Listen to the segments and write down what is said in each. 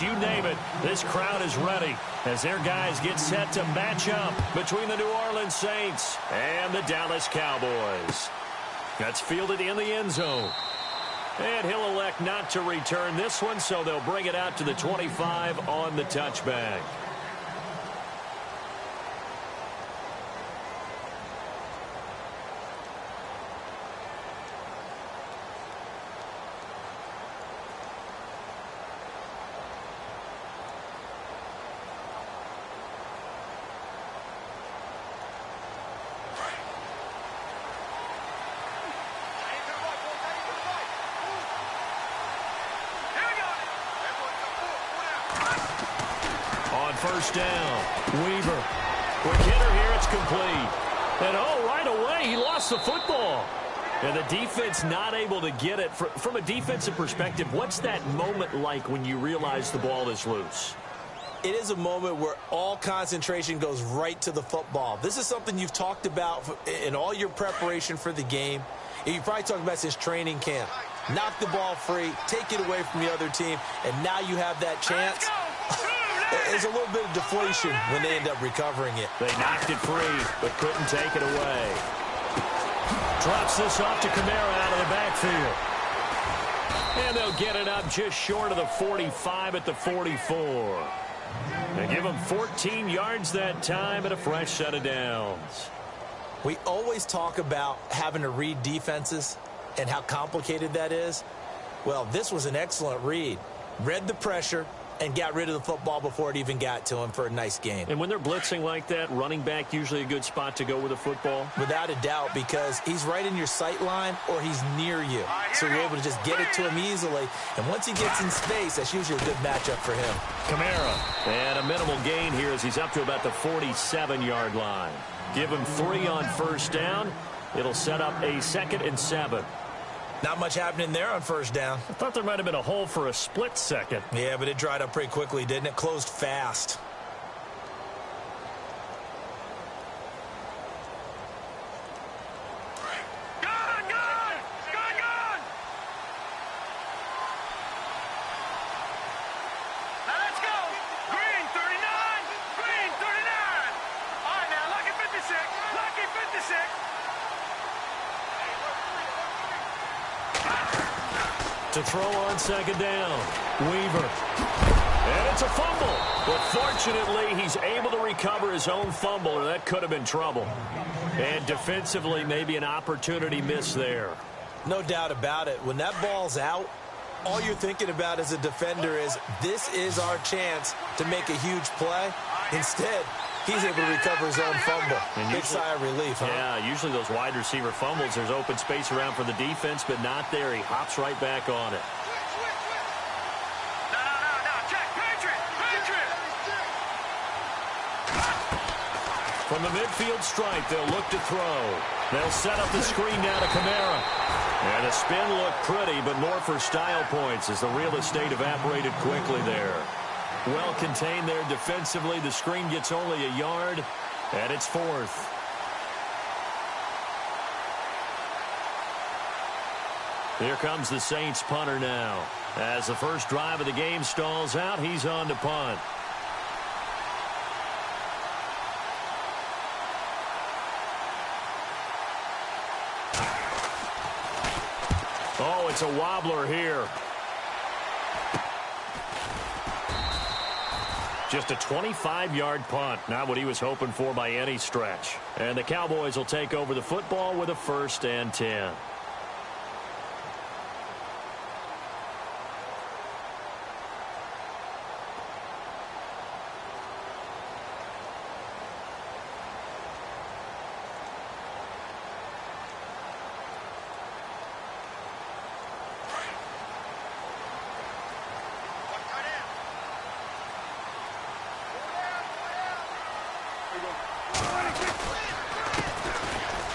You name it, this crowd is ready as their guys get set to match up between the New Orleans Saints and the Dallas Cowboys. That's fielded in the end zone. And he'll elect not to return this one, so they'll bring it out to the 25 on the touchback. First down, Weaver. Quick hitter here, it's complete. And right away, he lost the football. And the defense not able to get it. From a defensive perspective, what's that moment like when you realize the ball is loose? It is a moment where all concentration goes right to the football. This is something you've talked about in all your preparation for the game. And you probably talked about since training camp. Knock the ball free, take it away from the other team, and now you have that chance. There's a little bit of deflation when they end up recovering it. They knocked it free, but couldn't take it away. Drops this off to Kamara out of the backfield. And they'll get it up just short of the 45 at the 44. They give them 14 yards that time and a fresh set of downs. We always talk about having to read defenses and how complicated that is. Well, this was an excellent read. Read the pressure and got rid of the football before it even got to him for a nice gain. And when they're blitzing like that, running back usually a good spot to go with the football? Without a doubt, because he's right in your sight line or he's near you. So you're able to just get it to him easily. And once he gets in space, that's usually a good matchup for him. Kamara, and a minimal gain here as he's up to about the 47-yard line. Give him 3 on first down. It'll set up a 2nd and 7. Not much happening there on first down. I thought there might have been a hole for a split second. Yeah, but it dried up pretty quickly, didn't it? Closed fast. To throw on second down, Weaver. And it's a fumble. But fortunately, he's able to recover his own fumble, or that could have been trouble. And defensively, maybe an opportunity missed there. No doubt about it. When that ball's out, all you're thinking about as a defender is, this is our chance to make a huge play. Instead, he's able to recover his own fumble. And big sigh of relief, huh? Yeah, usually those wide receiver fumbles, there's open space around for the defense, but not there. He hops right back on it. From the midfield stripe, they'll look to throw. They'll set up the screen now to Kamara. And the spin looked pretty, but more for style points as the real estate evaporated quickly there. Well contained there defensively. The screen gets only a yard, and it's 4th. Here comes the Saints punter now. As the first drive of the game stalls out, he's on to punt. Oh, it's a wobbler here. Just a 25-yard punt, not what he was hoping for by any stretch. And the Cowboys will take over the football with a 1st and 10.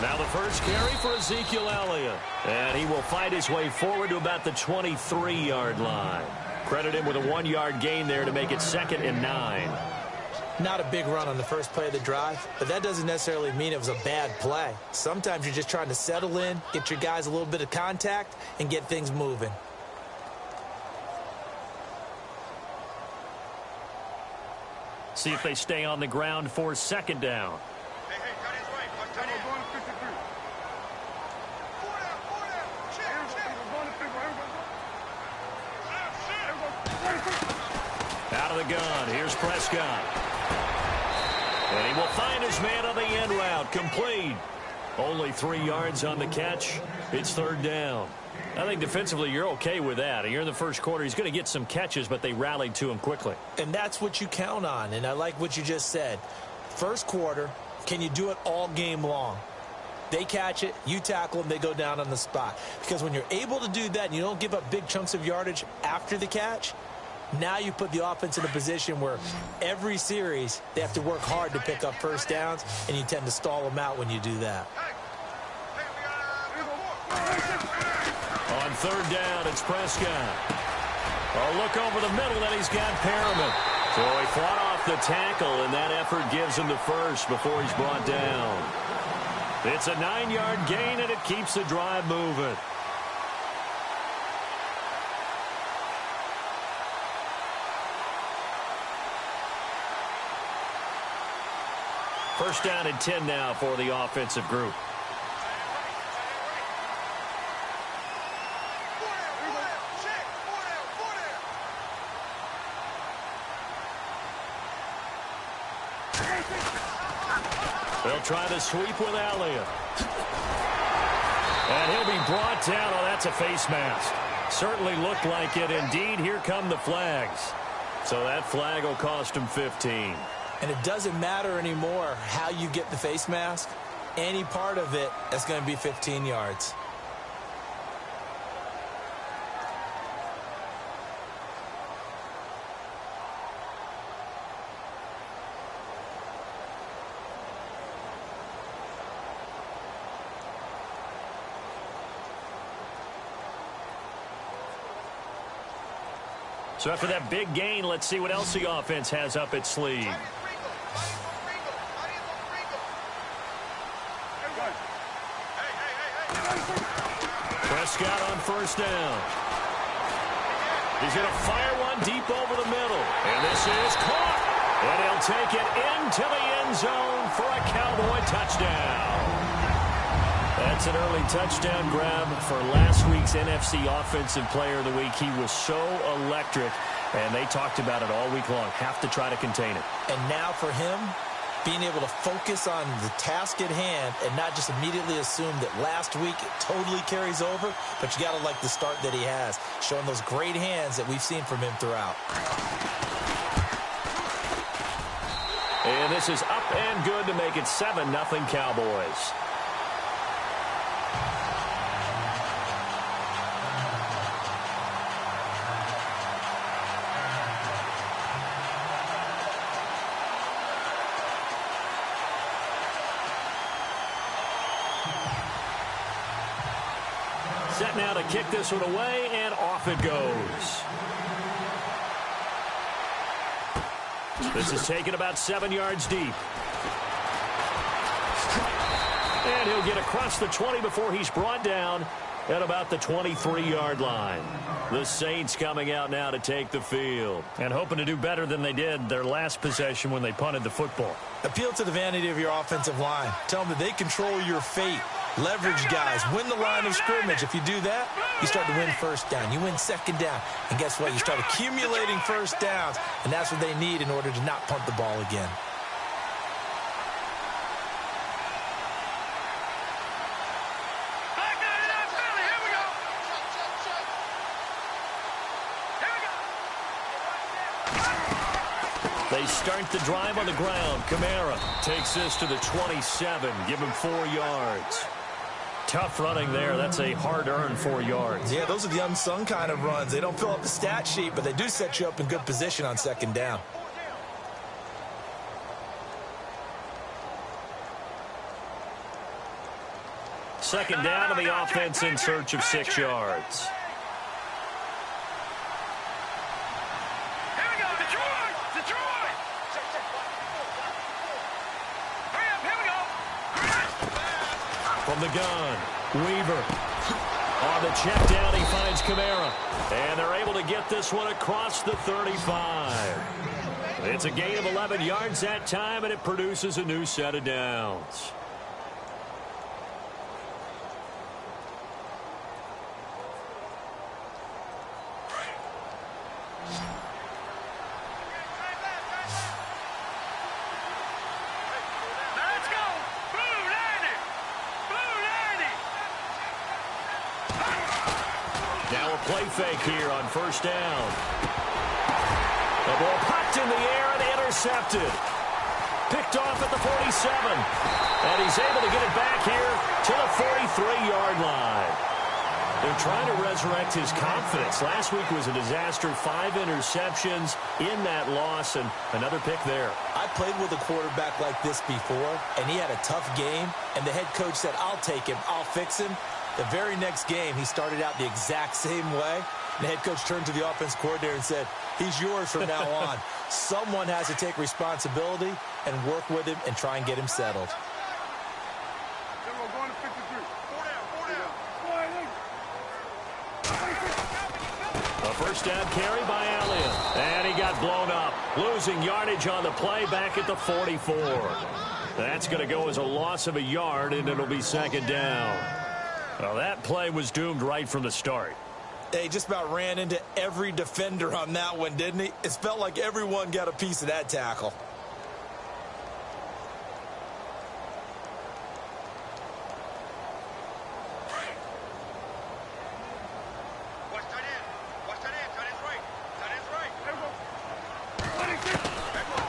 Now the first carry for Ezekiel Elliott. And he will fight his way forward to about the 23-yard line. Credit him with a 1-yard gain there to make it 2nd and 9. Not a big run on the first play of the drive, but that doesn't necessarily mean it was a bad play. Sometimes you're just trying to settle in, get your guys a little bit of contact, and get things moving. See if they stay on the ground for second down. Out of the gun, here's Prescott. And he will find his man on the end route, complete. Only 3 yards on the catch. It's third down. I think defensively you're okay with that. You're in the first quarter. He's going to get some catches, but they rallied to him quickly. And that's what you count on, and I like what you just said. First quarter, can you do it all game long? They catch it, you tackle them, they go down on the spot. Because when you're able to do that and you don't give up big chunks of yardage after the catch, now you put the offense in a position where every series they have to work hard to pick up first downs, and you tend to stall them out when you do that. On third down, it's Prescott. A look over the middle, and he's got Perriman. So he fought off the tackle, and that effort gives him the first before he's brought down. It's a 9-yard gain, and it keeps the drive moving. First down and 10 now for the offensive group. They'll try to sweep with Elliott. And he'll be brought down. Oh, that's a face mask. Certainly looked like it. Indeed, here come the flags. So that flag will cost him 15. And it doesn't matter anymore how you get the face mask. Any part of it, that's going to be 15 yards. So after that big gain, let's see what else the offense has up its sleeve. Prescott on first down. He's going to fire one deep over the middle. And this is caught. And he'll take it into the end zone for a Cowboy touchdown. That's an early touchdown grab for last week's NFC Offensive Player of the Week. He was so electric, and they talked about it all week long. Have to try to contain it. And now for him, being able to focus on the task at hand and not just immediately assume that last week it totally carries over, but you got to like the start that he has, showing those great hands that we've seen from him throughout. And this is up and good to make it 7-0 Cowboys. Set now to kick this one away, and off it goes. This is taken about 7 yards deep. And he'll get across the 20 before he's brought down at about the 23-yard line. The Saints coming out now to take the field and hoping to do better than they did their last possession when they punted the football. Appeal to the vanity of your offensive line. Tell them that they control your fate. Leverage guys. Win the line of scrimmage. If you do that, you start to win first down. You win second down. And guess what? You start accumulating first downs. And that's what they need in order to not punt the ball again. They start the drive on the ground. Kamara takes this to the 27. Give him 4 yards. Tough running there. That's a hard-earned 4 yards. Yeah, those are the unsung kind of runs. They don't fill up the stat sheet, but they do set you up in good position on second down. Second down to the offense in search of 6 yards. From the gun, Weaver. On the check down, he finds Kamara. And they're able to get this one across the 35. It's a gain of 11 yards that time, and it produces a new set of downs. Now a play fake here on first down. The ball popped in the air and intercepted. Picked off at the 47. And he's able to get it back here to the 43-yard line. They're trying to resurrect his confidence. Last week was a disaster. 5 interceptions in that loss, and another pick there. I played with a quarterback like this before, and he had a tough game, and the head coach said, I'll take him, I'll fix him. The very next game, he started out the exact same way. The head coach turned to the offense coordinator and said, he's yours from now on. Someone has to take responsibility and work with him and try and get him settled. A first down carry by Elliott. And he got blown up. Losing yardage on the play back at the 44. That's going to go as a loss of a yard, and it'll be second down. Well, that play was doomed right from the start. He just about ran into every defender on that one, didn't he? It felt like everyone got a piece of that tackle.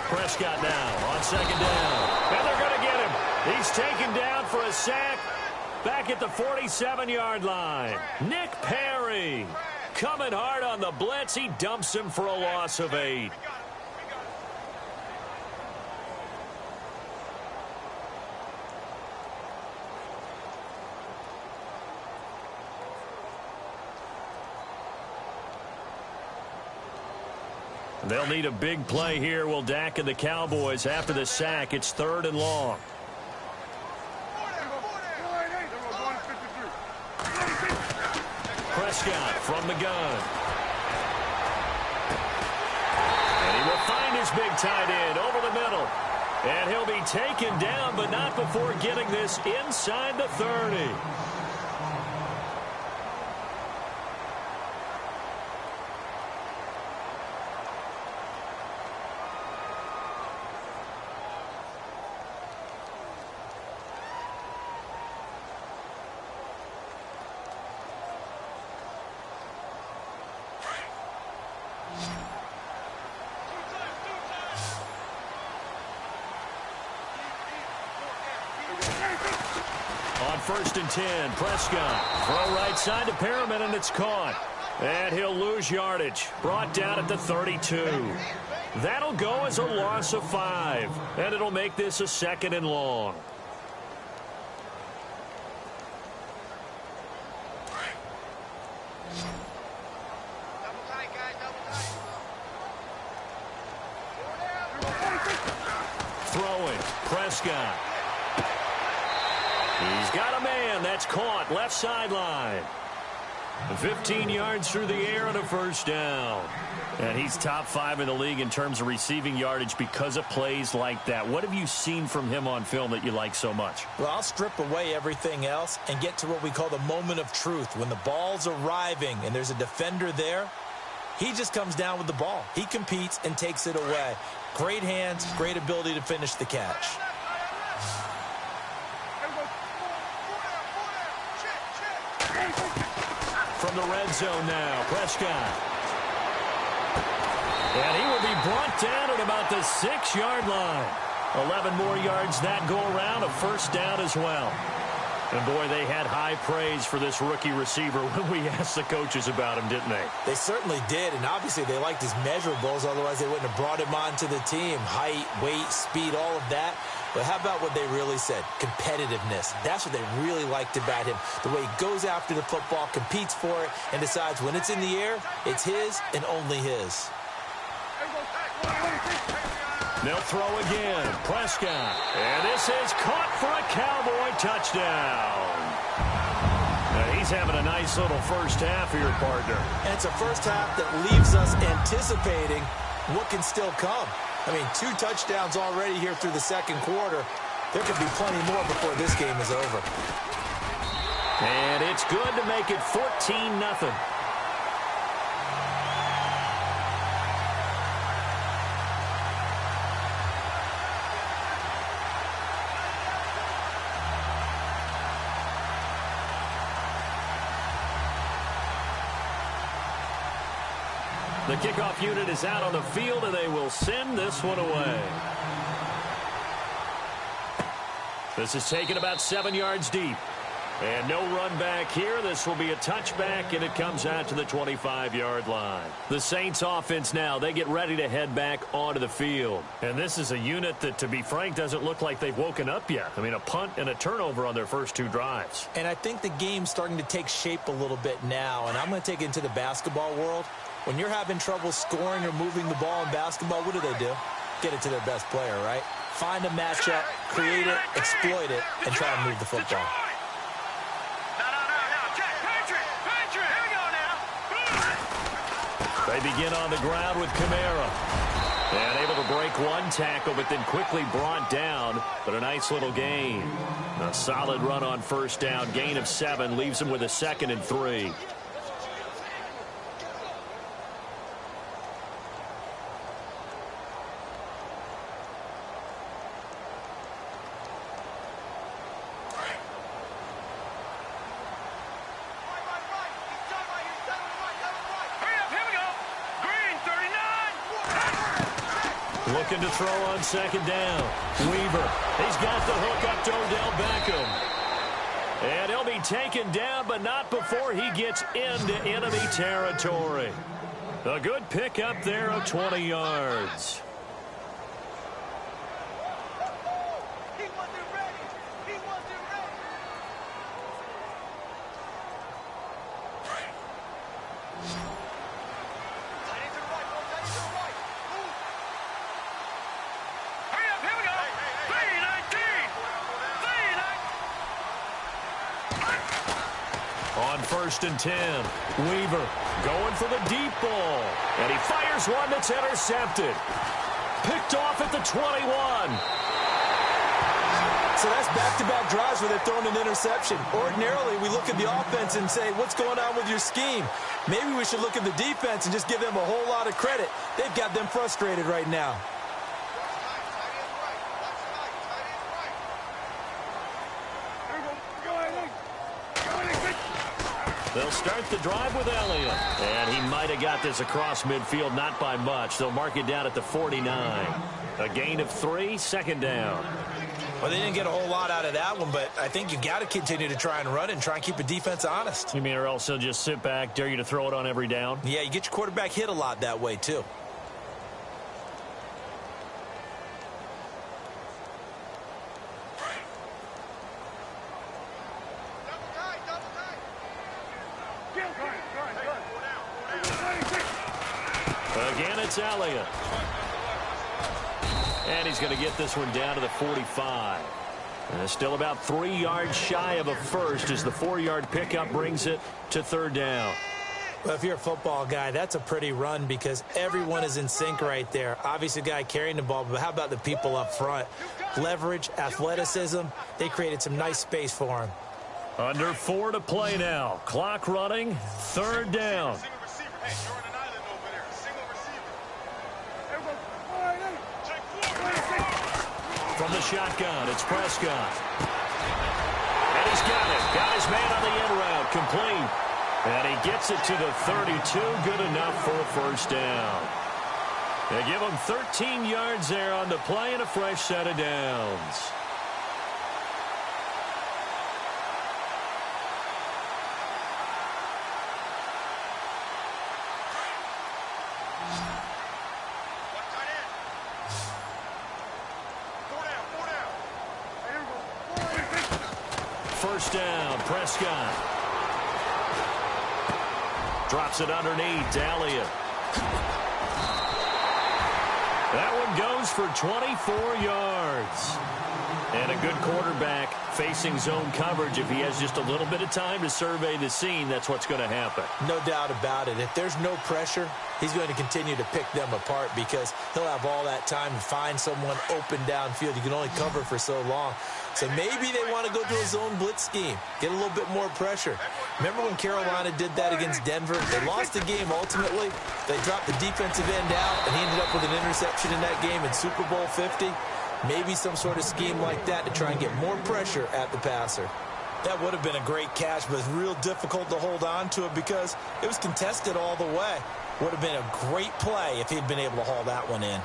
Prescott now on second down. And they're going to get him. He's taken down for a sack. Back at the 47-yard line. Nick Perry coming hard on the blitz. He dumps him for a loss of 8. They'll need a big play here. Will Dak and the Cowboys after the sack. It's 3rd and long. Prescott from the gun. And he will find his big tight end over the middle. And he'll be taken down, but not before getting this inside the 30. On 1st and 10, Prescott. Throw right side to Perriman, and it's caught. And he'll lose yardage. Brought down at the 32. That'll go as a loss of 5. And it'll make this a 2nd and long. Throwing. Prescott. He's got a man. That's caught. Left sideline. 15 yards through the air and a first down. And he's top 5 in the league in terms of receiving yardage because of plays like that. What have you seen from him on film that you like so much? Well, I'll strip away everything else and get to what we call the moment of truth. When the ball's arriving and there's a defender there, he just comes down with the ball. He competes and takes it away. Great hands, great ability to finish the catch. From the red zone now, Prescott. And he will be brought down at about the 6-yard line. 11 more yards that go around, a first down as well. And, boy, they had high praise for this rookie receiver when we asked the coaches about him, didn't they? They certainly did, and obviously they liked his measurables. Otherwise, they wouldn't have brought him onto the team. Height, weight, speed, all of that. But how about what they really said? Competitiveness. That's what they really liked about him. The way he goes after the football, competes for it, and decides when it's in the air, it's his and only his. They'll throw again. Prescott. And this is caught for a Cowboy touchdown. Now he's having a nice little first half here, partner. And it's a first half that leaves us anticipating what can still come. I mean, 2 touchdowns already here through the second quarter. There could be plenty more before this game is over. And it's good to make it 14-0. The kickoff unit is out on the field, and they will send this one away. This is taken about 7 yards deep. And no run back here. This will be a touchback, and it comes out to the 25-yard line. The Saints offense now, they get ready to head back onto the field. And this is a unit that, to be frank, doesn't look like they've woken up yet. I mean, a punt and a turnover on their first 2 drives. And I think the game's starting to take shape a little bit now. And I'm going to take it into the basketball world. When you're having trouble scoring or moving the ball in basketball, what do? Get it to their best player, right? Find a matchup, create it, exploit it, and try to move the football. They begin on the ground with Kamara. And able to break 1 tackle, but then quickly brought down. But a nice little gain. A solid run on first down. Gain of 7 leaves him with a 2nd and 3. Looking to throw on 2nd down. Weaver. He's got the hook up to Odell Beckham. And he'll be taken down, but not before he gets into enemy territory. A good pickup there of 20 yards. On 1st and 10, Weaver going for the deep ball. And he fires one that's intercepted. Picked off at the 21. So that's back-to-back drives where they're throwing an interception. Ordinarily, we look at the offense and say, what's going on with your scheme? Maybe we should look at the defense and just give them a whole lot of credit. They've got them frustrated right now. They'll start the drive with Elliott. And he might have got this across midfield, not by much. They'll mark it down at the 49. A gain of 3, 2nd down. Well, they didn't get a whole lot out of that one, but I think you've got to continue to try and run and try and keep the defense honest. You mean or else they'll just sit back, dare you to throw it on every down? Yeah, you get your quarterback hit a lot that way, too. Again, it's Elliott. And he's going to get this one down to the 45. And still about 3 yards shy of a first as the 4-yard pickup brings it to 3rd down. Well, if you're a football guy, that's a pretty run because everyone is in sync right there. Obviously, the guy carrying the ball, but how about the people up front? Leverage, athleticism, they created some nice space for him. Under 4 to play now. Clock running, 3rd down. From the shotgun, it's Prescott. And he's got it. Got his man on the end route, complete. And he gets it to the 32, good enough for a first down. They give him 13 yards there on the play and a fresh set of downs. First down, Prescott. Drops it underneath to Elliott. That one goes for 24 yards. And a good quarterback facing zone coverage, if he has just a little bit of time to survey the scene, that's what's going to happen. No doubt about it. If there's no pressure, he's going to continue to pick them apart because he'll have all that time to find someone open downfield. You can only cover for so long. So maybe they want to go to a zone blitz scheme, get a little bit more pressure. Remember when Carolina did that against Denver? They lost the game ultimately. They dropped the defensive end out, and he ended up with an interception in that game in Super Bowl 50. Maybe some sort of scheme like that to try and get more pressure at the passer. That would have been a great catch, but it's real difficult to hold on to it because it was contested all the way. Would have been a great play if he'd been able to haul that one in.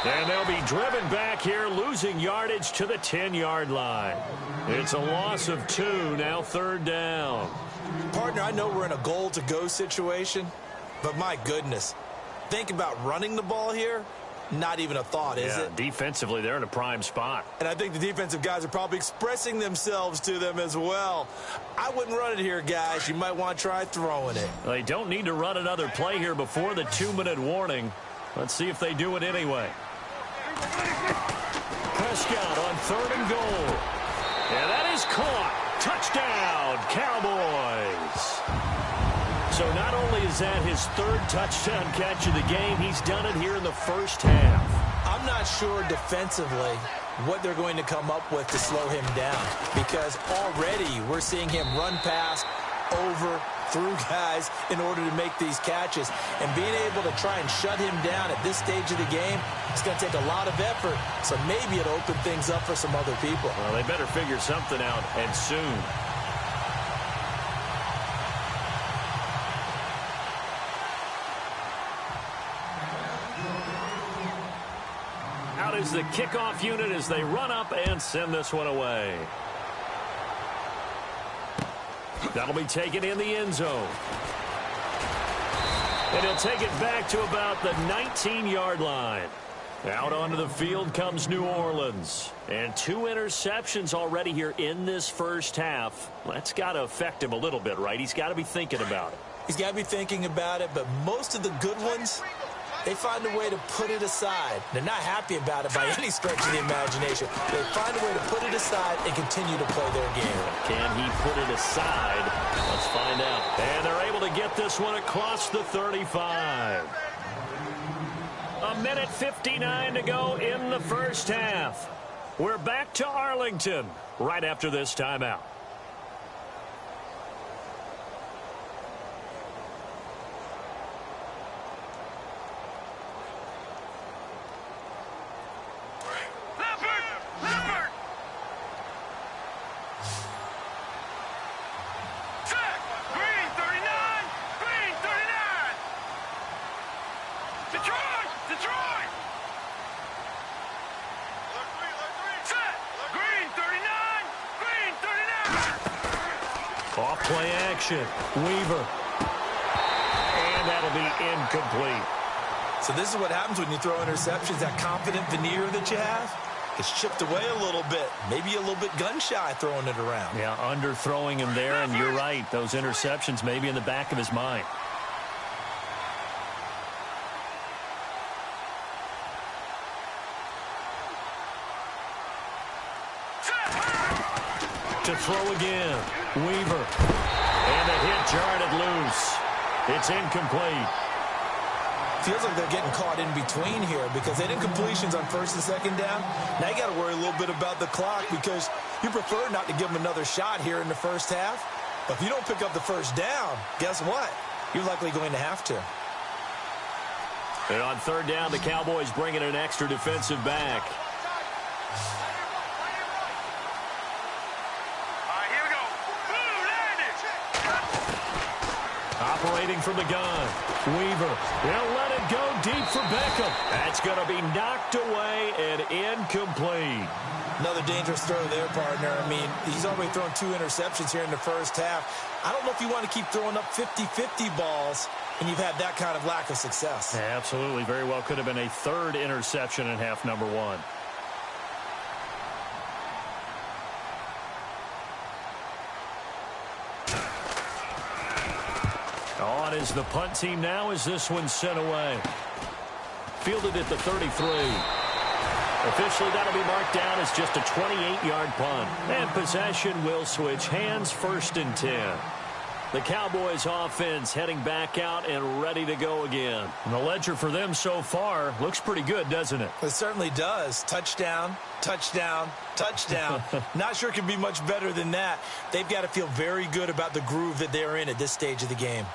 And they'll be driven back here, losing yardage to the 10-yard line. It's a loss of 2, now 3rd down. Partner, I know we're in a goal-to-go situation, but my goodness, think about running the ball here. Not even a thought, is it? Defensively, they're in a prime spot. And I think the defensive guys are probably expressing themselves to them as well. I wouldn't run it here, guys. You might want to try throwing it. They don't need to run another play here before the 2-minute warning. Let's see if they do it anyway. Prescott on 3rd and goal. And that is caught. Touchdown, Cowboys. So not only is that his 3rd touchdown catch of the game, he's done it here in the first half. I'm not sure defensively what they're going to come up with to slow him down because already we're seeing him run past, over, through guys in order to make these catches. And being able to try and shut him down at this stage of the game, it's going to take a lot of effort. So maybe it'll open things up for some other people. Well, they better figure something out, and soon. Out is the kickoff unit as they run up and send this one away. That'll be taken in the end zone. And he'll take it back to about the 19-yard line. Out onto the field comes New Orleans. And 2 interceptions already here in this first half. That's got to affect him a little bit, right? He's got to be thinking about it. He's got to be thinking about it, but most of the good ones, they find a way to put it aside. They're not happy about it by any stretch of the imagination. They find a way to put it aside and continue to play their game. Can he put it aside? Let's find out. And they're able to get this one across the 35. A minute 59 to go in the first half. We're back to Arlington right after this timeout. Off-play action. Weaver. And that'll be incomplete. So this is what happens when you throw interceptions. That confident veneer that you have gets chipped away a little bit. Maybe a little bit gun-shy throwing it around. Yeah, underthrowing him there, and you're right. Those interceptions may be in the back of his mind. To throw again. Weaver. And a hit jarred it loose. It's incomplete. Feels like they're getting caught in between here because they didn't completions on 1st and 2nd down. Now you got to worry a little bit about the clock because you prefer not to give them another shot here in the first half. But if you don't pick up the 1st down, guess what? You're likely going to have to. And on 3rd down, the Cowboys bring in an extra defensive back. Operating from the gun. Weaver. They'll let it go deep for Beckham. That's going to be knocked away and incomplete. Another dangerous throw there, partner. I mean, he's already thrown 2 interceptions here in the first half. I don't know if you want to keep throwing up 50-50 balls and you've had that kind of lack of success. Yeah, absolutely. Very well could have been a third interception in half number one. On is the punt team now as this one's sent away. Fielded at the 33. Officially, that'll be marked down as just a 28-yard punt. And possession will switch hands, 1st and 10. The Cowboys offense heading back out and ready to go again. And the ledger for them so far looks pretty good, doesn't it? It certainly does. Touchdown, touchdown, touchdown. Not sure it can be much better than that. They've got to feel very good about the groove that they're in at this stage of the game.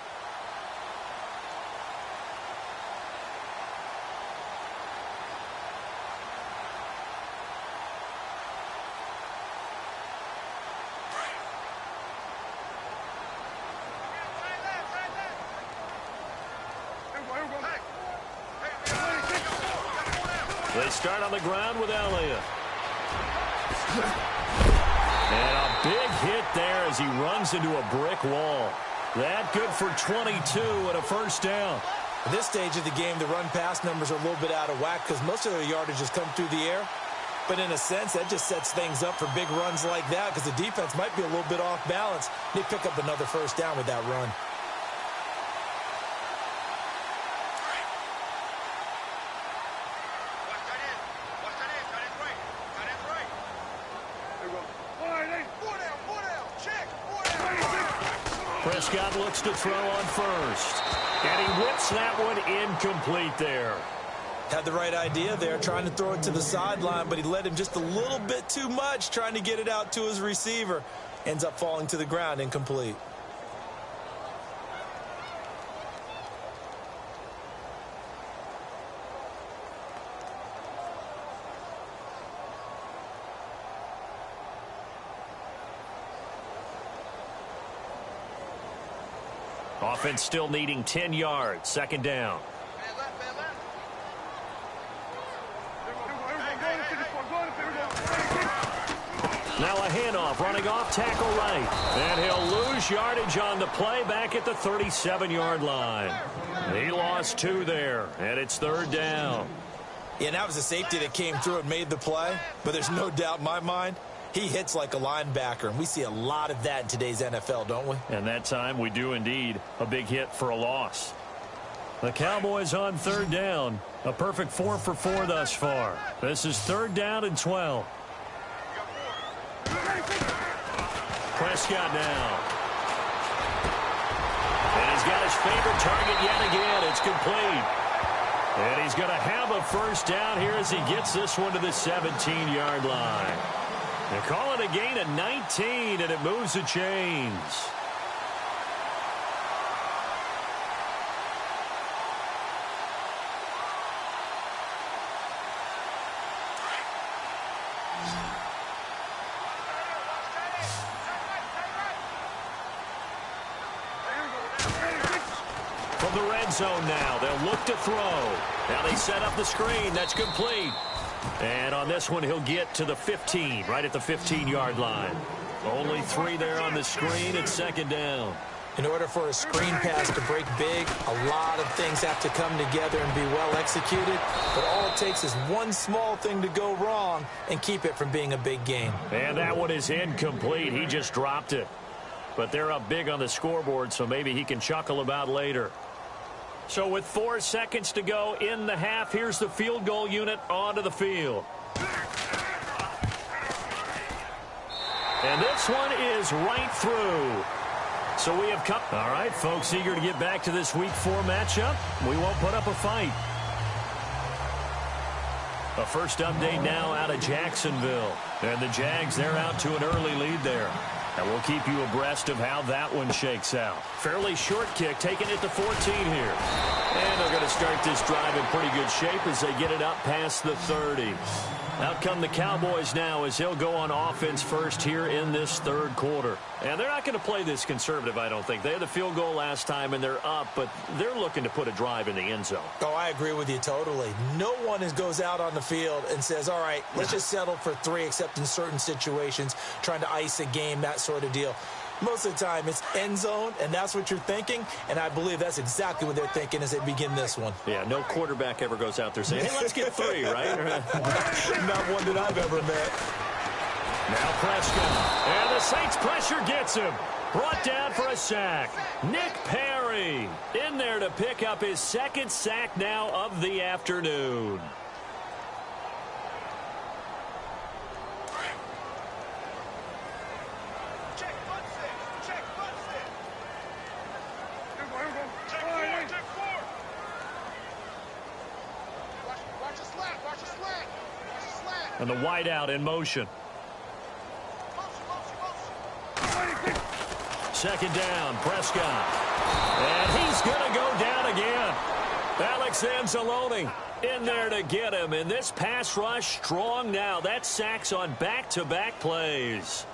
They start on the ground with Elliott. And a big hit there as he runs into a brick wall. That good for 22 and a 1st down. At this stage of the game, the run-pass numbers are a little bit out of whack because most of their yardage has come through the air. But in a sense, that just sets things up for big runs like that because the defense might be a little bit off balance. They pick up another 1st down with that run. Prescott looks to throw on 1st. And he whips that one incomplete there. Had the right idea there, trying to throw it to the sideline, but he led him just a little bit too much, trying to get it out to his receiver. Ends up falling to the ground, incomplete. Offense still needing 10 yards. 2nd down. Now a handoff, running off tackle right. And he'll lose yardage on the play back at the 37-yard line. He lost 2 there, and it's 3rd down. Yeah, that was a safety that came through and made the play, but there's no doubt in my mind he hits like a linebacker, and we see a lot of that in today's NFL, don't we? And that time we do indeed. A big hit for a loss. The Cowboys on 3rd down. A perfect 4 for 4 thus far. This is 3rd down and 12. Prescott now. And he's got his favorite target yet again. It's complete. And he's going to have a 1st down here as he gets this one to the 17-yard line. They call it a gain of 19, and it moves the chains. From the red zone now, they'll look to throw. Now they set up the screen. That's complete. And on this one, he'll get to the 15, right at the 15-yard line. Only 3 there on the screen. It's 2nd down. In order for a screen pass to break big, a lot of things have to come together and be well executed. But all it takes is one small thing to go wrong and keep it from being a big gain. And that one is incomplete. He just dropped it. But they're up big on the scoreboard, so maybe he can chuckle about later. So with 4 seconds to go in the half, here's the field goal unit onto the field. And this one is right through. So we have come. All right, folks, eager to get back to this Week 4 matchup. We won't put up a fight. A first update now out of Jacksonville. And the Jags, they're out to an early lead there. And we'll keep you abreast of how that one shakes out. Fairly short kick, taking it to 14 here. And they're going to start this drive in pretty good shape as they get it up past the 30. Out come the Cowboys now as he'll go on offense first here in this 3rd quarter. And they're not going to play this conservative, I don't think. They had the field goal last time, and they're up, but they're looking to put a drive in the end zone. Oh, I agree with you totally. No one goes out on the field and says, all right, let's just settle for 3, except in certain situations, trying to ice a game, that sort of deal. Most of the time, it's end zone, and that's what you're thinking, and I believe that's exactly what they're thinking as they begin this one. Yeah, no quarterback ever goes out there saying, hey, let's get 3, right? Not one that I've ever met. Now Prescott, and the Saints pressure gets him. Brought down for a sack. Nick Perry in there to pick up his second sack now of the afternoon. And the wideout in motion. Second down, Prescott. And he's going to go down again. Alex Anzalone in there to get him. And this pass rush strong now. That's sacks on back-to-back plays.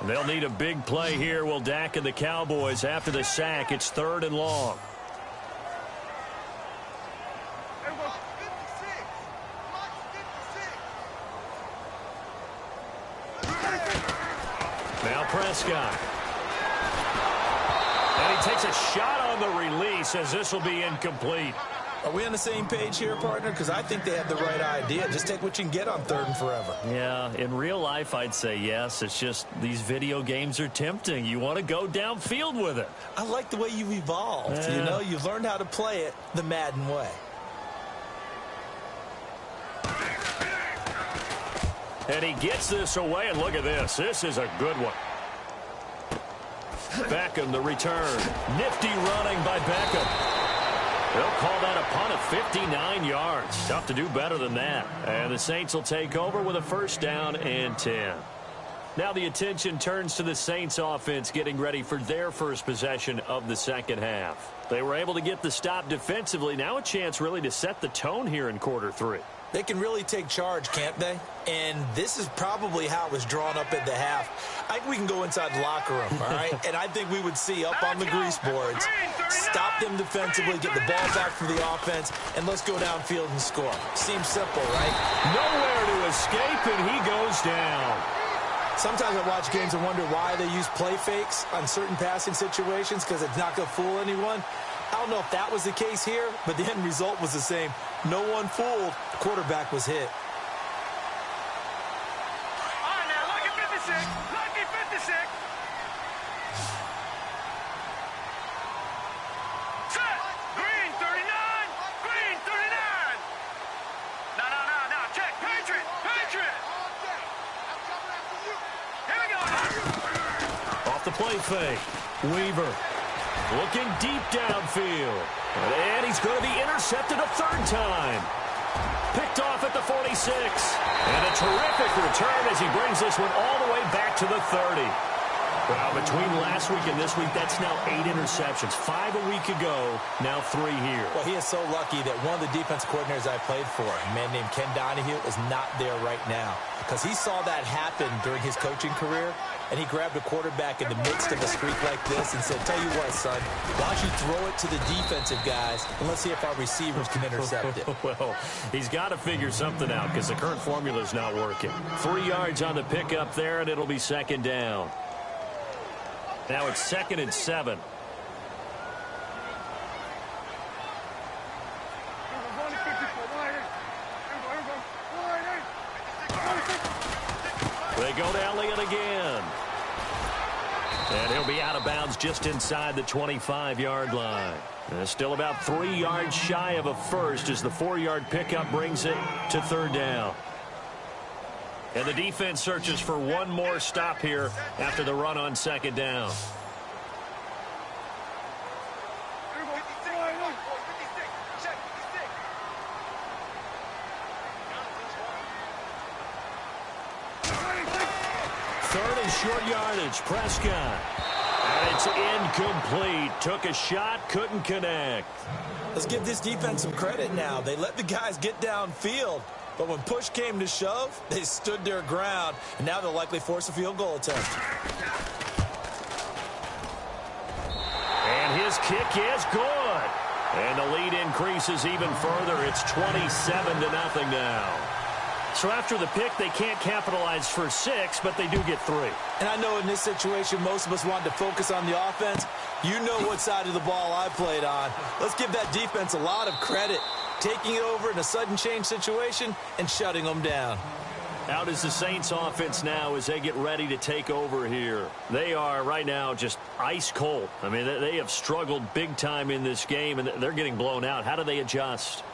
And they'll need a big play here, will Dak and the Cowboys. After the sack, it's 3rd and long. Now Prescott. And he takes a shot on the release as this will be incomplete. Are we on the same page here, partner? Because I think they have the right idea. Just take what you can get on 3rd and forever. Yeah, in real life, I'd say yes. It's just these video games are tempting. You want to go downfield with it. I like the way you've evolved. Yeah. You know, you've learned how to play it the Madden way. And he gets this away, and look at this. This is a good one. Beckham, the return. Nifty running by Beckham. They'll call that a punt of 59 yards. Tough to do better than that. And the Saints will take over with a 1st down and 10. Now the attention turns to the Saints offense getting ready for their first possession of the second half. They were able to get the stop defensively. Now a chance really to set the tone here in quarter 3. They can really take charge, can't they? And this is probably how it was drawn up at the half. I think we can go inside the locker room, all right? And I think we would see up on the grease boards, stop them defensively, get the ball back for the offense, and let's go downfield and score. Seems simple, right? Nowhere to escape, and he goes down. Sometimes I watch games and wonder why they use play fakes on certain passing situations because it's not going to fool anyone. I don't know if that was the case here, but the end result was the same. No one fooled. The quarterback was hit. All right, now, lucky 56. Lucky 56. Set. Green 39. Green 39. No. Check. Patriot. Patriot. Here we go. Off the play fake. Weaver. Looking deep downfield. And he's going to be intercepted a 3rd time. Picked off at the 46. And a terrific return as he brings this one all the way back to the 30. Well, between last week and this week, that's now 8 interceptions. 5 a week ago, now 3 here. Well, he is so lucky that one of the defense coordinators I played for, a man named Ken Donahue, is not there right now. Because he saw that happen during his coaching career, and he grabbed a quarterback in the midst of a streak like this and said, tell you what, son, why don't you throw it to the defensive guys, and let's see if our receivers can intercept it. Well, he's got to figure something out because the current formula is not working. 3 yards on the pickup there, and it'll be 2nd down. Now it's 2nd and 7. They go to Elliott again. And he'll be out of bounds just inside the 25-yard line. And still about 3 yards shy of a first as the 4-yard pickup brings it to 3rd down. And the defense searches for one more stop here after the run on 2nd down. Third and short yardage, Prescott. And it's incomplete. Took a shot, couldn't connect. Let's give this defense some credit now. They let the guys get downfield. But when push came to shove, they stood their ground, and now they'll likely force a field goal attempt. And his kick is good. And the lead increases even further. It's 27-0 now. So after the pick, they can't capitalize for 6, but they do get 3. And I know in this situation, most of us wanted to focus on the offense. You know what side of the ball I played on. Let's give that defense a lot of credit, taking it over in a sudden change situation and shutting them down. Out is the Saints offense now as they get ready to take over here. They are right now just ice cold. I mean, they have struggled big time in this game, and they're getting blown out. How do they adjust?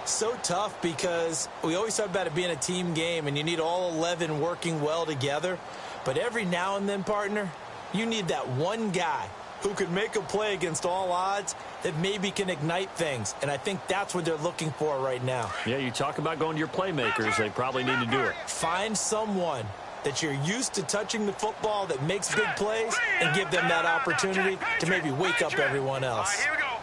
So tough because we always talk about it being a team game, and you need all 11 working well together. But every now and then, partner, you need that one guy who could make a play against all odds that maybe can ignite things. And I think that's what they're looking for right now. Yeah, you talk about going to your playmakers. They probably need to do it. Find someone that you're used to touching the football that makes big plays and give them that opportunity to maybe wake up everyone else. Here we go.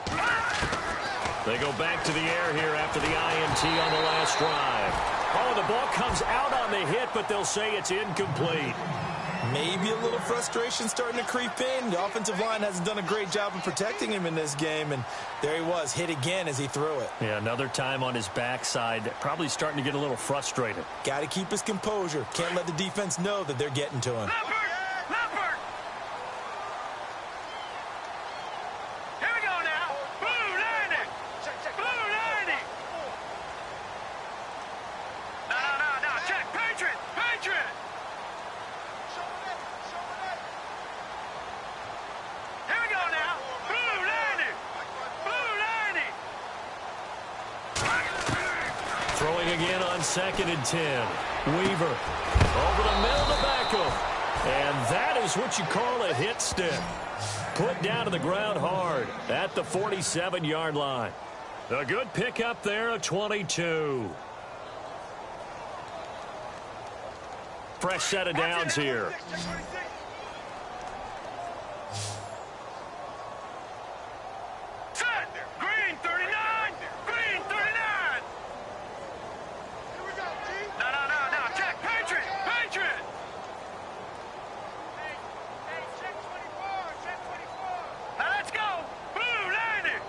3-19. They go back to the air here after the INT on the last drive. Oh, the ball comes out on the hit, but they'll say it's incomplete. Maybe a little frustration starting to creep in. The offensive line hasn't done a great job of protecting him in this game, and there he was, hit again as he threw it. Yeah, another time on his backside, probably starting to get a little frustrated. Got to keep his composure. Can't let the defense know that they're getting to him. Leopard. Here we go now. Blue 90. Blue 90. No. Check. Patriot. Here we go now. Blue 90. Blue 90. Throwing again on 2nd and 10. Weaver over the middle to Beckham. And that is what you call a hit stick. Put down to the ground hard at the 47-yard line. A good pickup there, a 22. Fresh set of downs here. Set. Green 39. Green 39. No. Check. Patriot. Now let's go. Blue 90.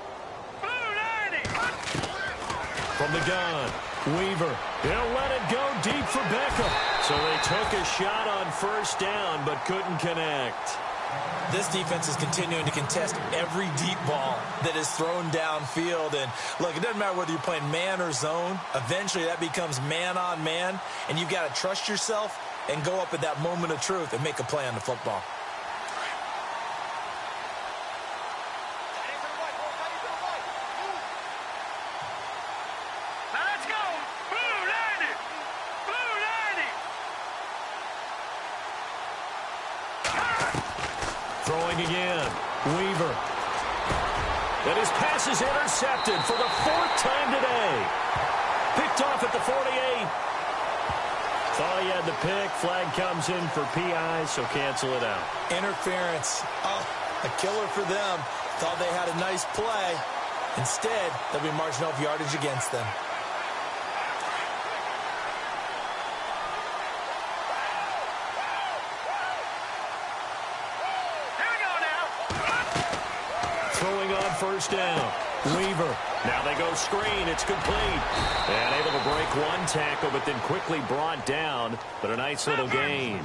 Blue 90. From the gun, Weaver. He'll let it go deep for Beckham. So they took a shot on 1st down, but couldn't connect. This defense is continuing to contest every deep ball that is thrown downfield. And look, it doesn't matter whether you're playing man or zone. Eventually that becomes man on man, and you've got to trust yourself and go up at that moment of truth and make a play on the football. Now let's go. Blue 90. Blue 90. Throwing again, Weaver. And his pass is intercepted for the 4th time today. Picked off at the 48. Thought he had the pick. Flag comes in for PI, so cancel it out. Interference. Oh, a killer for them. Thought they had a nice play. Instead, they'll be marching off yardage against them. Here we go now. Throwing on 1st down. Weaver. Now they go screen. It's complete. And able to break one tackle, but then quickly brought down. But a nice little gain.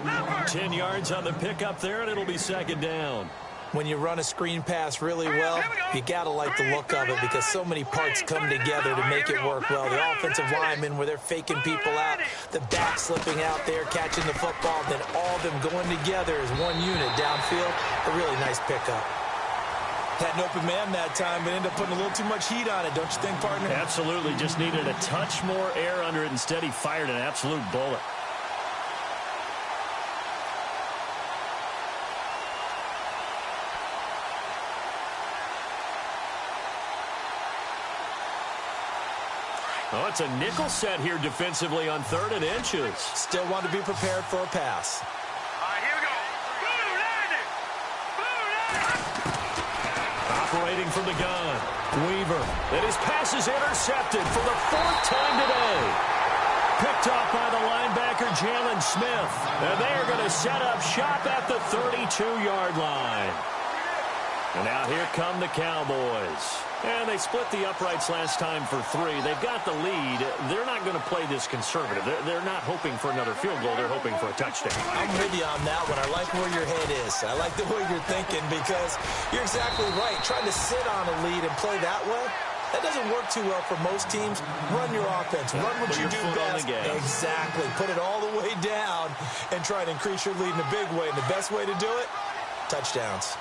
10 yards on the pickup there, and it'll be 2nd down. When you run a screen pass really well, you got to like the look of it because so many parts come together to make it work well. The offensive linemen, where they're faking people out, the back slipping out there, catching the football, then all of them going together as one unit downfield. A really nice pickup. Had an open man that time, but ended up putting a little too much heat on it, don't you think, partner? Absolutely. Just needed a touch more air under it. Instead, he fired an absolute bullet. Oh, it's a nickel set here defensively on 3rd and inches. Still want to be prepared for a pass. All right, here we go. Blue 90. Blue 90. Operating from the gun, Weaver. And his pass is intercepted for the 4th time today. Picked off by the linebacker, Jalen Smith. And they are going to set up shop at the 32-yard line. And now here come the Cowboys. And they split the uprights last time for 3. They've got the lead. They're not going to play this conservative. They're not hoping for another field goal. They're hoping for a touchdown. I'm with you on that one. I like where your head is. I like the way you're thinking because you're exactly right. Trying to sit on a lead and play that way, that doesn't work too well for most teams. Run your offense. Run what you do best. Exactly. Put it all the way down and try to increase your lead in a big way. And the best way to do it, touchdowns.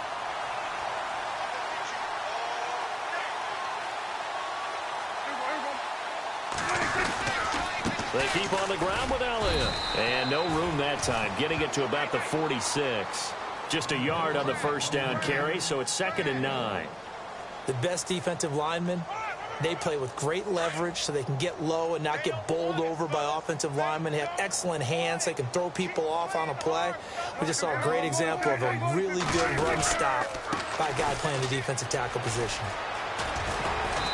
They keep on the ground with Elliott. And no room that time, getting it to about the 46. Just a yard on the first down carry, so it's 2nd and 9. The best defensive linemen, they play with great leverage so they can get low and not get bowled over by offensive linemen. They have excellent hands. They can throw people off on a play. We just saw a great example of a really good run stop by a guy playing the defensive tackle position.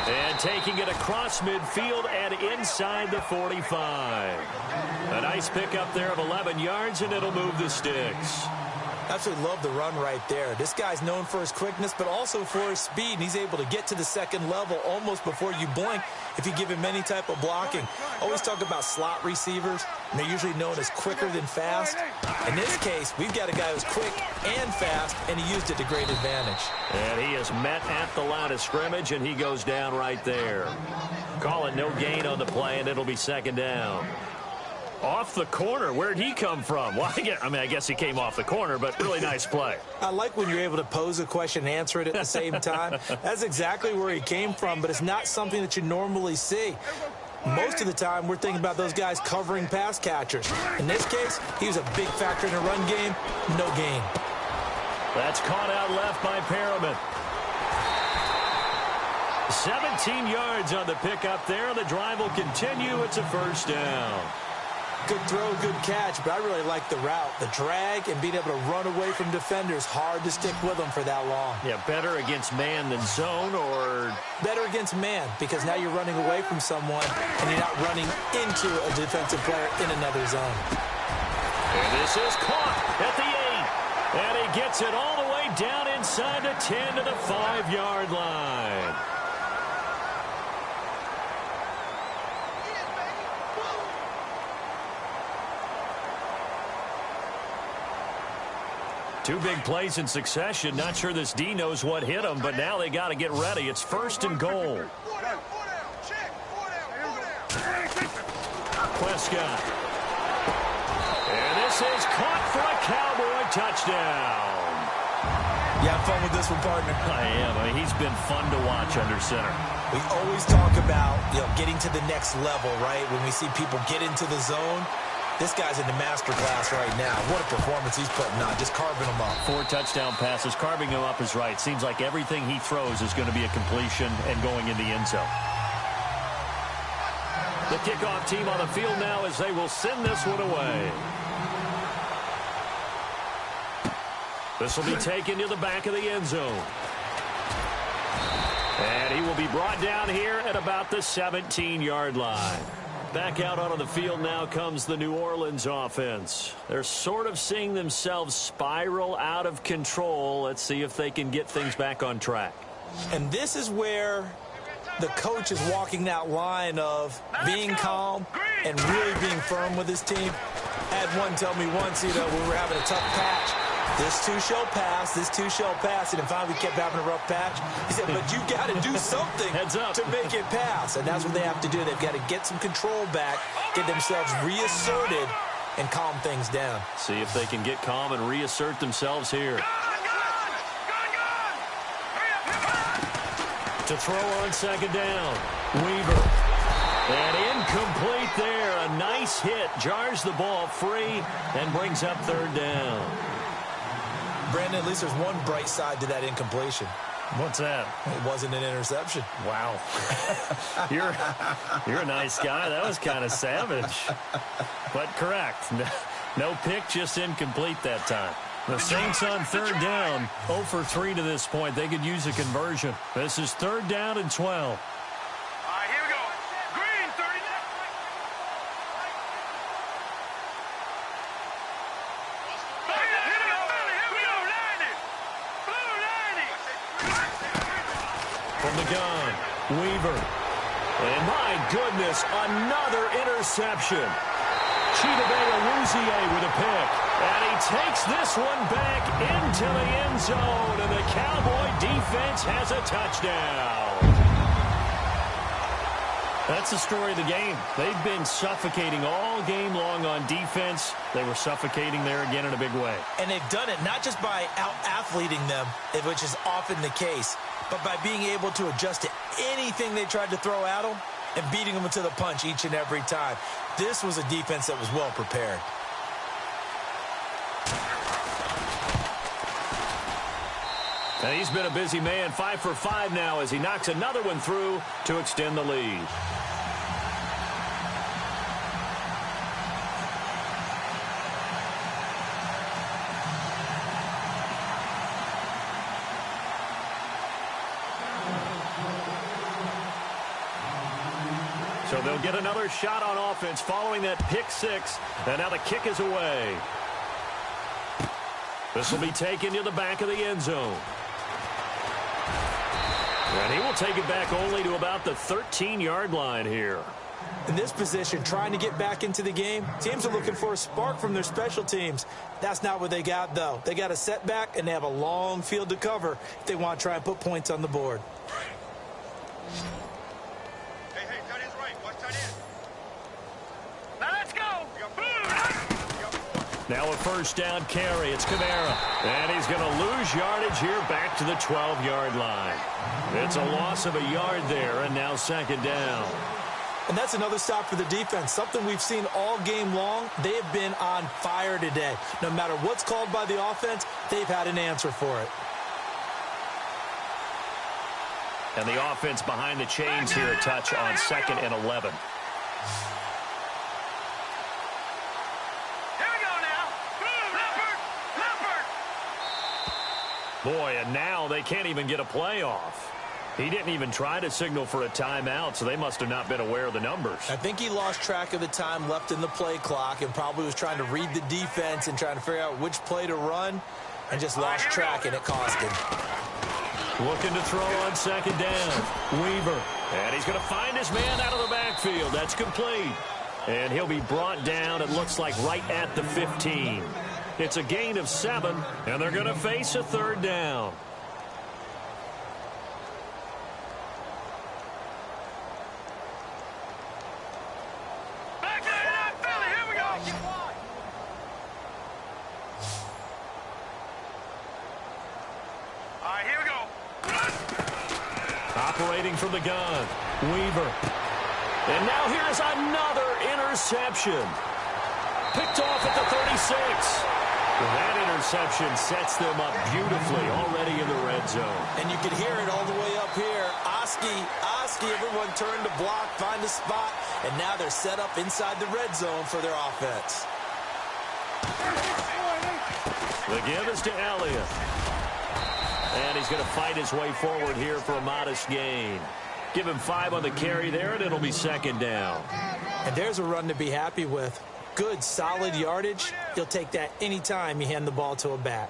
And taking it across midfield and inside the 45. A nice pickup there of 11 yards, and it'll move the sticks. Absolutely love the run right there. This guy's known for his quickness, but also for his speed. And he's able to get to the second level almost before you blink if you give him any type of blocking. Always talk about slot receivers, and they're usually known as quicker than fast. In this case, we've got a guy who's quick and fast, and he used it to great advantage. And he is met at the line of scrimmage, and he goes down right there. Call it no gain on the play, and it'll be 2nd down. Off the corner. Where'd he come from? Well, I guess he came off the corner, but really nice play. I like when you're able to pose a question and answer it at the same time. That's exactly where he came from, but it's not something that you normally see. Most of the time, we're thinking about those guys covering pass catchers. In this case, he was a big factor in the run game. No gain. That's caught out left by Perriman. 17 yards on the pickup there. The drive will continue. It's a 1st down. Good throw, good catch, but I really like the route. The drag and being able to run away from defenders, hard to stick with them for that long. Yeah, better against man than zone, or? Better against man, because now you're running away from someone and you're not running into a defensive player in another zone. And this is caught at the 8. And he gets it all the way down inside the 10 to the 5-yard line. Two big plays in succession. Not sure this D knows what hit him, but now they got to get ready. It's 1st and goal. Prescott. And this is caught for a Cowboy touchdown. You have fun with this one, partner? I am. He's been fun to watch under center. We always talk about, getting to the next level, right? When we see people get into the zone, this guy's in the master class right now. What a performance he's putting on, just carving them up. 4 touchdown passes. Carving him up is right. Seems like everything he throws is going to be a completion and going in the end zone. The kickoff team on the field now as they will send this one away. This will be taken to the back of the end zone. And he will be brought down here at about the 17-yard line. Back out onto the field now comes the New Orleans offense. They're sort of seeing themselves spiral out of control. Let's see if they can get things back on track. And this is where the coach is walking that line of being calm and really being firm with his team. I had one tell me once, when we were having a tough patch, this too shall pass, this too shall pass. And finally we kept having a rough patch. He said, but you got to do something to make it pass. And that's what they have to do. They've got to get some control back, get themselves reasserted, and calm things down. See if they can get calm and reassert themselves here. To throw on 2nd down. Weaver. And incomplete there. A nice hit. Jars the ball free and brings up 3rd down. Brandon, at least there's one bright side to that incompletion. What's that? It wasn't an interception. Wow. You're a nice guy. That was kind of savage. But correct. No pick, just incomplete that time. The Saints on 3rd down. 0 for 3 to this point. They could use a conversion. This is 3rd down and 12. All right, here we go. Green, 30. Here we go, 90. Blue, 90. From the gun, Weaver. And my goodness, another interception. Chidobe with a pick. And he takes this one back into the end zone. And the Cowboy defense has a touchdown. That's the story of the game. They've been suffocating all game long on defense. They were suffocating there again in a big way. And they've done it not just by out-athleting them, which is often the case, but by being able to adjust to anything they tried to throw at them and beating them to the punch each and every time. This was a defense that was well prepared. And he's been a busy man, 5 for 5 now as he knocks another one through to extend the lead. So they'll get another shot on offense following that pick six. And now the kick is away. This will be taken to the back of the end zone. And he will take it back only to about the 13-yard line here. In this position, trying to get back into the game, teams are looking for a spark from their special teams. That's not what they got, though. They got a setback, and they have a long field to cover if they want to try and put points on the board. Hey, tight end's right. Watch tight end. Now let's go. Now a first down carry. It's Kamara. And he's going to lose yardage here back to the 12-yard line. It's a loss of a yard there, and now second down. And that's another stop for the defense, something we've seen all game long. They have been on fire today. No matter what's called by the offense, they've had an answer for it. And the offense behind the chains here a touch on 2nd and 11. Boy, and now they can't even get a play off. He didn't even try to signal for a timeout, so they must have not been aware of the numbers. I think he lost track of the time left in the play clock and probably was trying to read the defense and trying to figure out which play to run and just lost track, and it cost him. Looking to throw on second down. Weaver. And he's going to find his man out of the backfield. That's complete. And he'll be brought down, it looks like, right at the 15. It's a gain of 7, and they're going to face a third down. Back it up, Philly. Here we go. All right, here we go. Operating from the gun. Weaver. And now here's another interception. Picked off at the 36. That interception sets them up beautifully already in the red zone. And you can hear it all the way up here. Oski, everyone turned to block, find a spot, and now they're set up inside the red zone for their offense. The give is to Elliott. And he's going to fight his way forward here for a modest gain. Give him 5 on the carry there, and it'll be second down. And there's a run to be happy with. Good, solid yardage. He'll take that anytime you hand the ball to a back.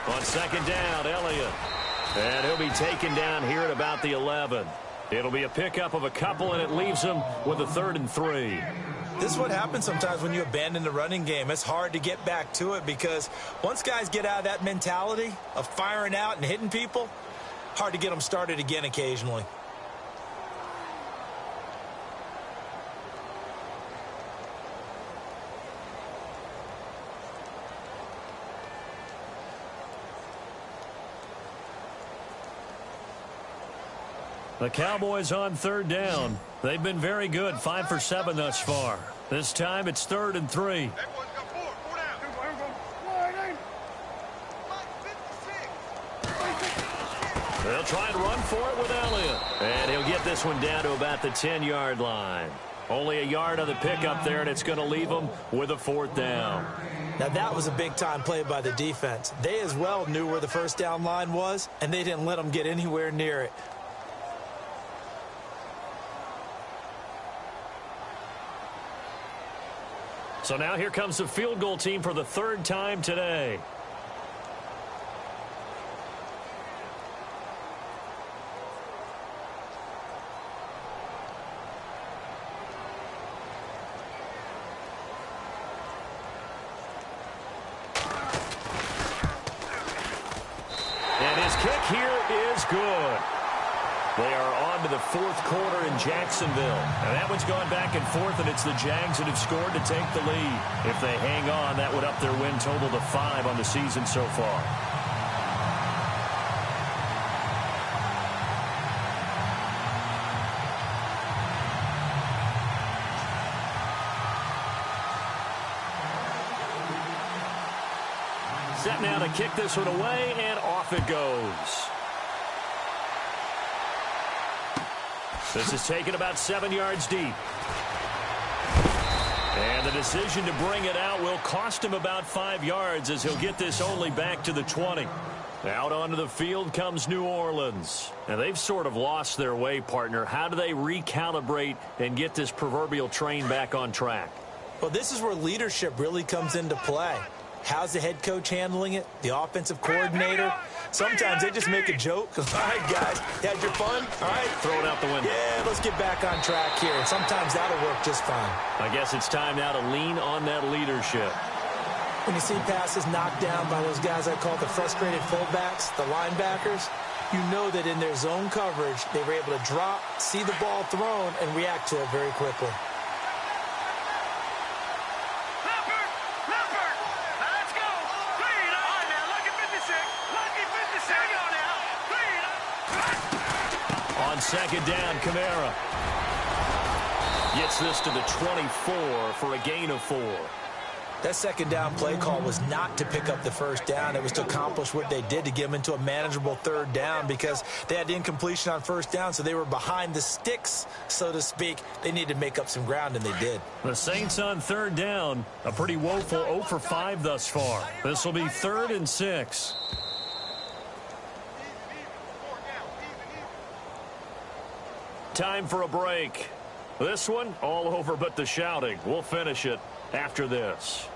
On second down, Elliott. And he'll be taken down here at about the 11. It'll be a pickup of a couple, and it leaves him with a 3rd and 3. This is what happens sometimes when you abandon the running game. It's hard to get back to it because once guys get out of that mentality of firing out and hitting people, hard to get them started again occasionally. The Cowboys on 3rd down. They've been very good, 5 for 7 thus far. This time it's 3rd and 3. They'll try and run for it with Elliott. And he'll get this one down to about the 10-yard line. Only a yard on the pickup there, and it's going to leave them with a 4th down. Now, that was a big-time play by the defense. They as well knew where the first down line was, and they didn't let them get anywhere near it. So now here comes the field goal team for the 3rd time today. And his kick here is good. They are on to the 4th quarter in Jacksonville. And that one's gone back and forth, and it's the Jags that have scored to take the lead. If they hang on, that would up their win total to 5 on the season so far. Set now to kick this one away, and off it goes. This is taken about 7 yards deep. And the decision to bring it out will cost him about 5 yards as he'll get this only back to the 20. Out onto the field comes New Orleans. And they've sort of lost their way, partner. How do they recalibrate and get this proverbial train back on track? Well, this is where leadership really comes into play. How's the head coach handling it? The offensive coordinator? Sometimes they just make a joke. All right, guys, you had your fun? All right. Throw it out the window. Yeah, let's get back on track here. And sometimes that'll work just fine. I guess it's time now to lean on that leadership. When you see passes knocked down by those guys I call the frustrated fullbacks, the linebackers, you know that in their zone coverage, they were able to drop, see the ball thrown, and react to it very quickly. Second down, Kamara gets this to the 24 for a gain of 4. That second down play call was not to pick up the first down. It was to accomplish what they did to get them into a manageable 3rd down because they had incompletion on first down, so they were behind the sticks, so to speak. They needed to make up some ground, and they did. The Saints on 3rd down, a pretty woeful 0 for 5 thus far. This will be 3rd and 6. Time for a break. This one, all over but the shouting. We'll finish it after this.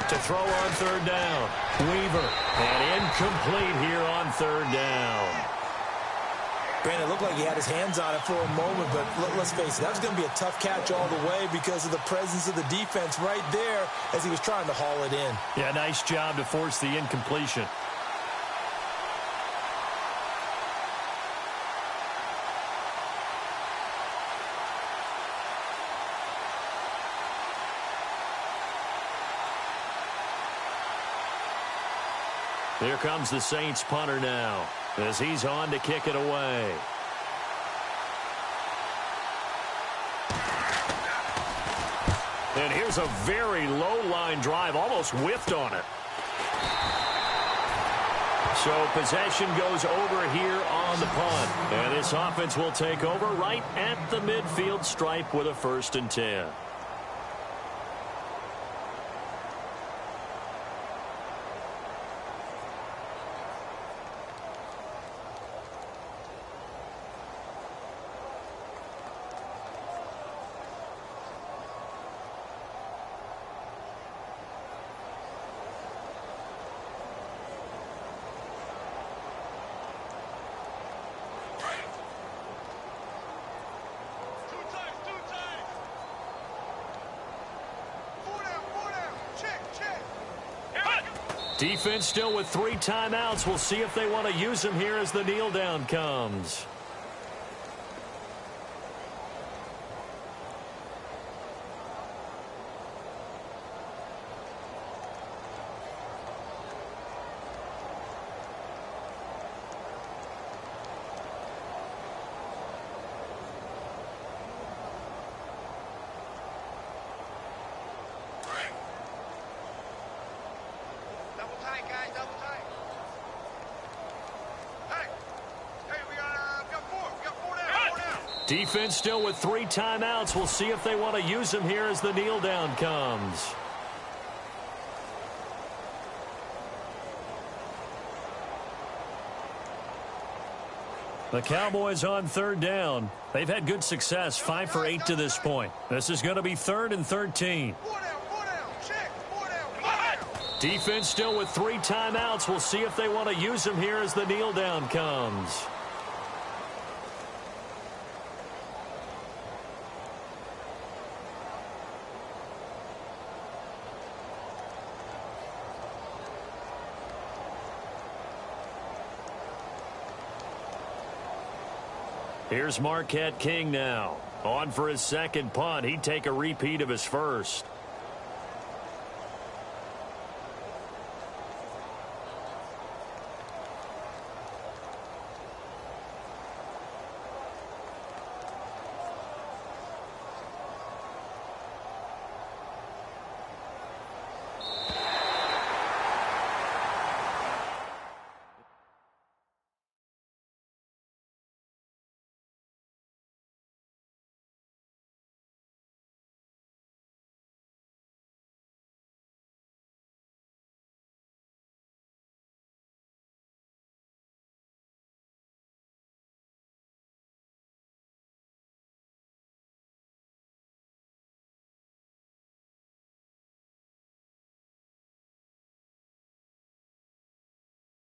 To throw on 3rd down. Weaver. And incomplete here on 3rd down. Brandon, it looked like he had his hands on it for a moment, but let's face it, that was going to be a tough catch all the way because of the presence of the defense right there as he was trying to haul it in. Yeah, nice job to force the incompletion. Here comes the Saints punter now as he's on to kick it away. And here's a very low-line drive, almost whiffed on it. So possession goes over here on the punt. And this offense will take over right at the midfield stripe with a 1st and 10. Defense still with 3 timeouts. We'll see if they want to use them here as the kneel down comes. tight, guys. Double tight. Hey, we got 4. We got 4 down. 4 down. Defense still with 3 timeouts. We'll see if they want to use them here as the kneel down comes. The Cowboys on 3rd down. They've had good success, 5 for 8 to this point. This is going to be 3rd and 13. 4 down. Check. 4 down. Come on. Defense still with 3 timeouts. We'll see if they want to use them here as the kneel down comes. Here's Marquette King now. On for his second punt. He'd take a repeat of his first.